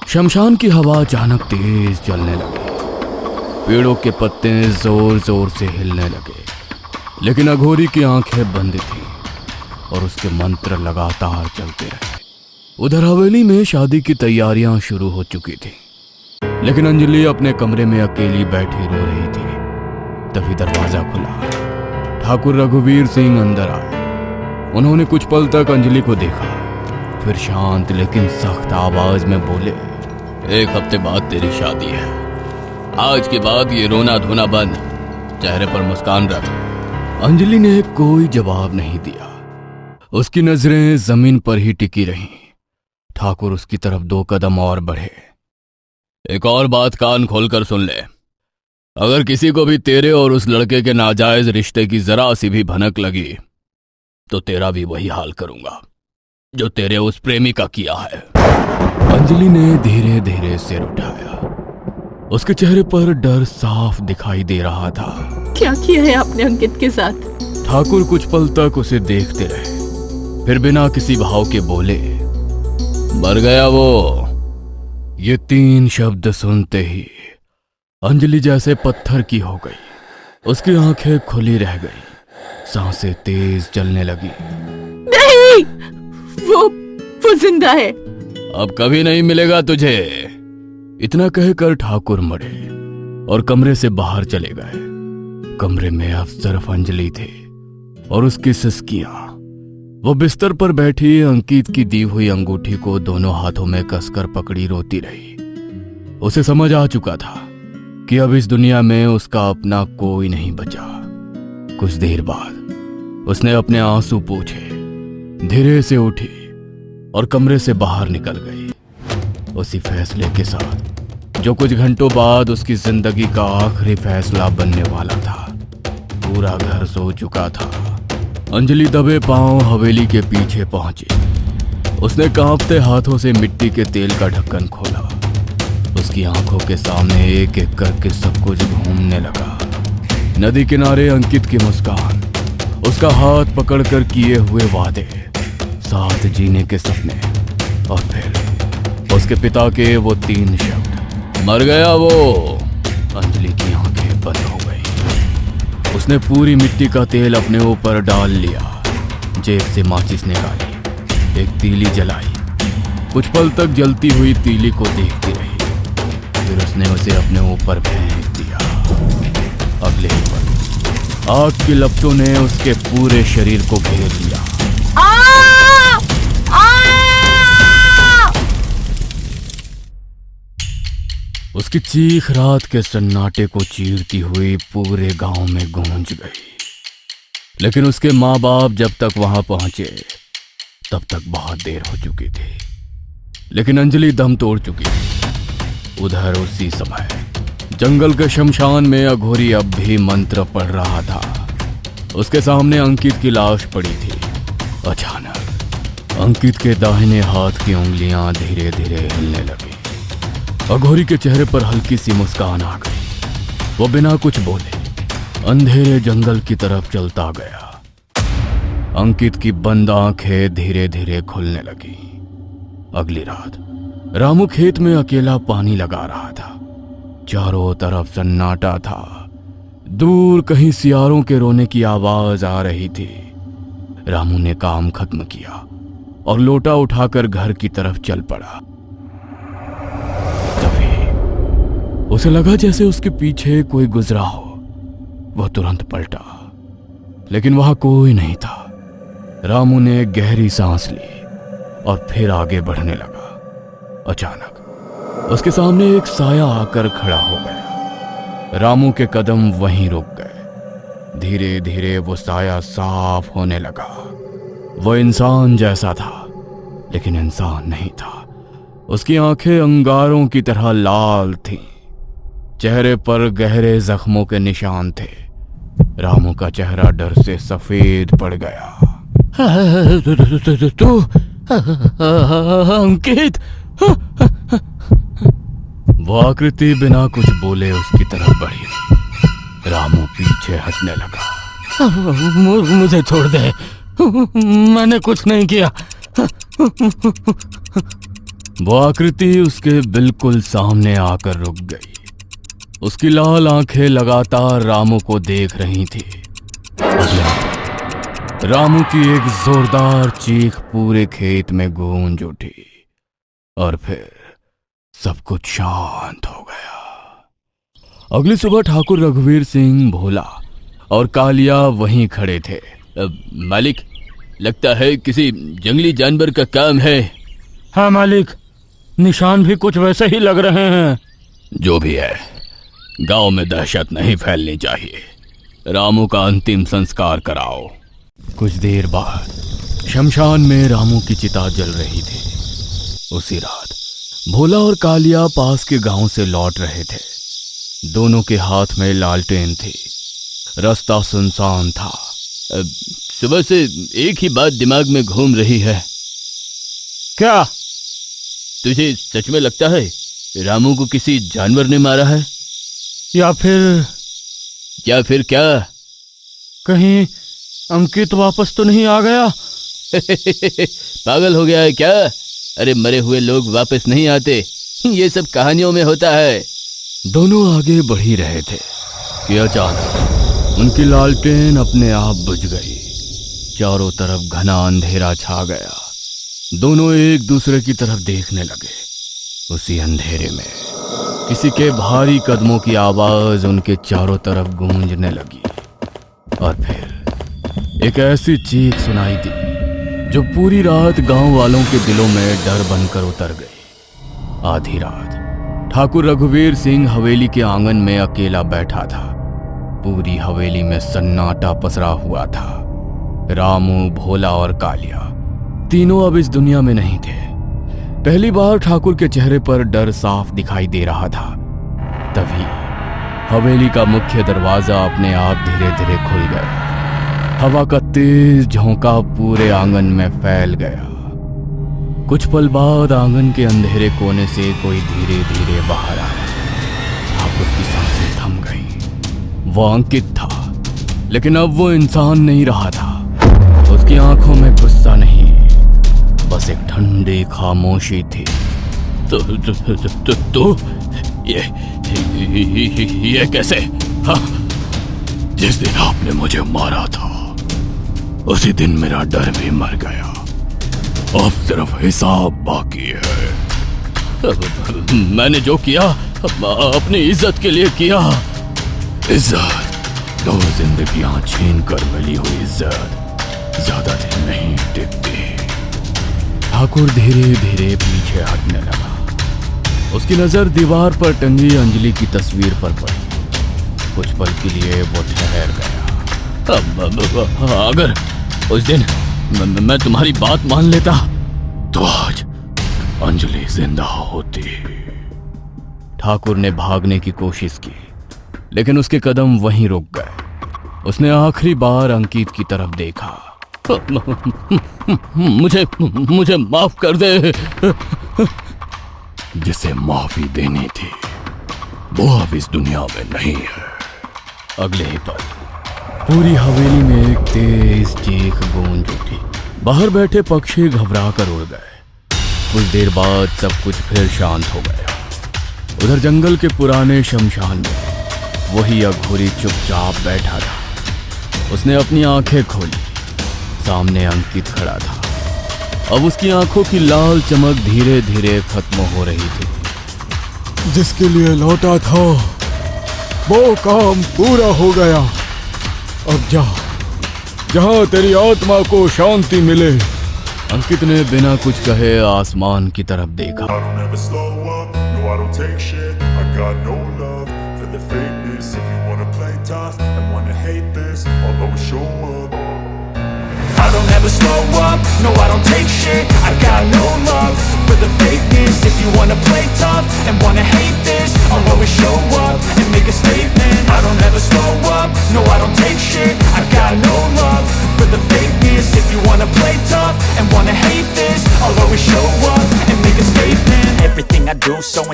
शमशान की हवा अचानक तेज चलने लगी। पेड़ों के पत्ते जोर जोर से हिलने लगे, लेकिन अघोरी की आंखें बंद थीं और उसके मंत्र लगातार चलते रहे। उधर हवेली में शादी की तैयारियां शुरू हो चुकी थी, लेकिन अंजलि अपने कमरे में अकेली बैठी रो रही थी। तभी दरवाजा खुला। ठाकुर रघुवीर सिंह अंदर आए। उन्होंने कुछ पल तक अंजलि को देखा, फिर शांत लेकिन सख्त आवाज में बोले, 1 हफ्ते बाद तेरी शादी है। आज के बाद ये रोना धोना बंद, चेहरे पर मुस्कान रख। अंजलि ने कोई जवाब नहीं दिया। उसकी नजरें जमीन पर ही टिकी रहीं। ठाकुर उसकी तरफ 2 कदम और बढ़े। एक और बात कान खोलकर सुन ले। अगर किसी को भी तेरे और उस लड़के के नाजायज रिश्ते की जरा सी भी भनक लगी तो तेरा भी वही हाल करूंगा जो तेरे उस प्रेमी का किया है। अंजलि ने धीरे धीरे सिर उठाया। उसके चेहरे पर डर साफ दिखाई दे रहा था। क्या किया है आपने अंकित के साथ? ठाकुर कुछ पल तक उसे देखते रहे, फिर बिना किसी भाव के बोले, मर गया वो। ये 3 शब्द सुनते ही अंजलि जैसे पत्थर की हो गई। उसकी आंखें खुली रह गई, सांसें तेज चलने लगी। नहीं, वो जिंदा है। अब कभी नहीं मिलेगा तुझे। इतना कहकर ठाकुर मुड़े और कमरे से बाहर चले गए। कमरे में अब सिर्फ अंजलि थे और उसकी सिसकियां। वो बिस्तर पर बैठी अंकित की दी हुई अंगूठी को दोनों हाथों में कसकर पकड़ी रोती रही। उसे समझ आ चुका था कि अब इस दुनिया में उसका अपना कोई नहीं बचा। कुछ देर बाद उसने अपने आंसू पोंछे, धीरे से उठी और कमरे से बाहर निकल गई, उसी फैसले के साथ जो कुछ घंटों बाद उसकी जिंदगी का आखिरी फैसला बनने वाला था। पूरा घर सो चुका था। अंजलि दबे पांव हवेली के पीछे पहुंची। उसने कांपते हाथों से मिट्टी के तेल का ढक्कन खोला। उसकी आंखों के सामने एक एक करके सब कुछ घूमने लगा। नदी किनारे अंकित की मुस्कान, उसका हाथ पकड़कर किए हुए वादे, साथ जीने के सपने, और फिर उसके पिता के वो 3 शब्द, मर गया वो। अंजलि की आंखें बंद हो गई। उसने पूरी मिट्टी का तेल अपने ऊपर डाल लिया, जेब से माचिस निकाली, एक तीली जलाई। कुछ पल तक जलती हुई तीली को देखती रही, फिर उसने उसे अपने ऊपर फेंक दिया। अगले ही पल आग की लपटों ने उसके पूरे शरीर को घेर लिया। उसकी चीख रात के सन्नाटे को चीरती हुई पूरे गांव में गूंज गई। लेकिन उसके माँ बाप जब तक वहां पहुंचे तब तक बहुत देर हो चुकी थी। लेकिन अंजलि दम तोड़ चुकी थी। उधर उसी समय जंगल के शमशान में अघोरी अब भी मंत्र पढ़ रहा था। उसके सामने अंकित की लाश पड़ी थी। अचानक अंकित के दाहिने हाथ की उंगलियां धीरे धीरे हिलने लगी। अघोरी के चेहरे पर हल्की सी मुस्कान आ गई। वो बिना कुछ बोले अंधेरे जंगल की तरफ चलता गया। अंकित की बंद आंखें धीरे धीरे खुलने लगी। अगली रात रामू खेत में अकेला पानी लगा रहा था। चारों तरफ सन्नाटा था। दूर कहीं सियारों के रोने की आवाज आ रही थी। रामू ने काम खत्म किया और लोटा उठाकर घर की तरफ चल पड़ा। उसे लगा जैसे उसके पीछे कोई गुजरा हो। वह तुरंत पलटा, लेकिन वहां कोई नहीं था। रामू ने गहरी सांस ली और फिर आगे बढ़ने लगा। अचानक उसके सामने एक साया आकर खड़ा हो गया। रामू के कदम वहीं रुक गए। धीरे धीरे वो साया साफ होने लगा। वो इंसान जैसा था, लेकिन इंसान नहीं था। उसकी आंखें अंगारों की तरह लाल थीं। चेहरे पर गहरे जख्मों के निशान थे। रामू का चेहरा डर से सफेद पड़ गया। तू अंकित? वो आकृति बिना कुछ बोले उसकी तरफ बढ़ी। रामू पीछे हटने लगा। मुझे छोड़ दे, मैंने कुछ नहीं किया। वो आकृति उसके बिल्कुल सामने आकर रुक गई। उसकी लाल आंखें लगातार रामू को देख रही थी। रामू की एक जोरदार चीख पूरे खेत में गूंज उठी और फिर सब कुछ शांत हो गया। अगली सुबह ठाकुर रघुवीर सिंह, भोला और कालिया वहीं खड़े थे। मालिक, लगता है किसी जंगली जानवर का काम है। हाँ मालिक, निशान भी कुछ वैसे ही लग रहे हैं। जो भी है, गांव में दहशत नहीं फैलनी चाहिए। रामू का अंतिम संस्कार कराओ। कुछ देर बाद शमशान में रामू की चिता जल रही थी। उसी रात भोला और कालिया पास के गांव से लौट रहे थे। दोनों के हाथ में लालटेन थी। रास्ता सुनसान था। सुबह से एक ही बात दिमाग में घूम रही है। क्या? तुझे सच में लगता है रामू को किसी जानवर ने मारा है? या फिर क्या? कहीं अंकित वापस तो नहीं आ गया? पागल हो गया है क्या? अरे मरे हुए लोग वापस नहीं आते, ये सब कहानियों में होता है। दोनों आगे बढ़ ही रहे थे कि अचानक उनकी लालटेन अपने आप बुझ गई। चारों तरफ घना अंधेरा छा गया। दोनों एक दूसरे की तरफ देखने लगे। उसी अंधेरे में किसी के भारी कदमों की आवाज उनके चारों तरफ गूंजने लगी और फिर एक ऐसी चीख सुनाई दी जो पूरी रात गांव वालों के दिलों में डर बनकर उतर गई। आधी रात ठाकुर रघुवीर सिंह हवेली के आंगन में अकेला बैठा था। पूरी हवेली में सन्नाटा पसरा हुआ था। रामू, भोला और कालिया तीनों अब इस दुनिया में नहीं थे। पहली बार ठाकुर के चेहरे पर डर साफ दिखाई दे रहा था। तभी हवेली का मुख्य दरवाजा अपने आप धीरे धीरे खुल गया। हवा का तेज झोंका पूरे आंगन में फैल गया। कुछ पल बाद आंगन के अंधेरे कोने से कोई धीरे धीरे बाहर आया। ठाकुर की सांसें थम गई। वो अंकित था, लेकिन अब वो इंसान नहीं रहा था। उसकी आंखों में गुस्सा नहीं, बस एक ठंडी खामोशी थी। तो ये कैसे? हाँ, जिस दिन आपने मुझे मारा था उसी दिन मेरा डर भी मर गया। अब सिर्फ हिसाब बाकी है। मैंने जो किया अपनी इज्जत के लिए किया। इज्जत, 2 जिंदगियां छीन कर मिली हुई इज्जत ज्यादा दिन नहीं टिकती। ठाकुर धीरे धीरे पीछे हटने लगा। उसकी नजर दीवार पर टंगी अंजलि की तस्वीर पर पड़ी। कुछ पल के लिए वो ठहर गया। अगर उस दिन मैं तुम्हारी बात मान लेता तो आज अंजलि जिंदा होती। ठाकुर ने भागने की कोशिश की, लेकिन उसके कदम वहीं रुक गए। उसने आखिरी बार अंकित की तरफ देखा। मुझे माफ कर दे। जिसे माफी देनी थी वो अब इस दुनिया में नहीं है। अगले ही पल पूरी हवेली में एक तेज चीख गूंज उठी। बाहर बैठे पक्षी घबरा कर उड़ गए। कुछ देर बाद सब कुछ फिर शांत हो गया। उधर जंगल के पुराने शमशान में वही अघोरी चुपचाप बैठा था। उसने अपनी आंखें खोली। सामने अंकित खड़ा था। अब उसकी आंखों की लाल चमक धीरे धीरे खत्म हो रही थी। जिसके लिए लौटा था वो काम पूरा हो गया। अब जा, जहां तेरी आत्मा को शांति मिले। अंकित ने बिना कुछ कहे आसमान की तरफ देखा। I don't ever slow up, no I don't take shit. I got no love for the fakeness. If you wanna play tough and wanna hate this, I'll always show up and make a statement. I don't ever slow up, no I don't take shit. I got no love for the fakeness. If you wanna play tough and wanna hate this, I'll always show up and make a statement. Everything I do so